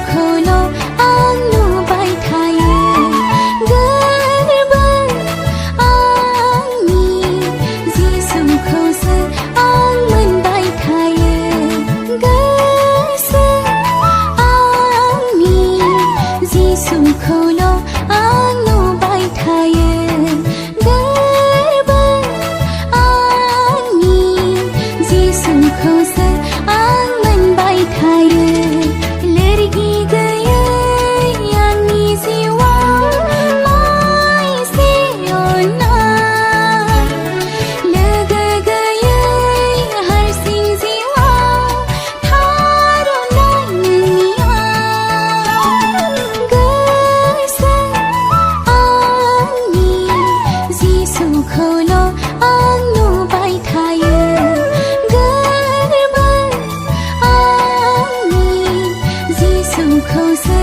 खोलो आंगनु बायथायो गोरबों आंनि जिसुखौसो आं मोनबाय थायो गोसो आंनि जिसुखौल' आं नुबाय थायो गोरबों आंनि जिसुखौसो आं मोनबाय थायो लोरगि गैयै आंनि जिउआव माइसे अननाय लोगो गैयै हारसिं जिउआव थार अननाय नोंनिया गोसो आंनि जिसुखौल' आं नुबाय थायो गोरबों आंनि जिसुखौसो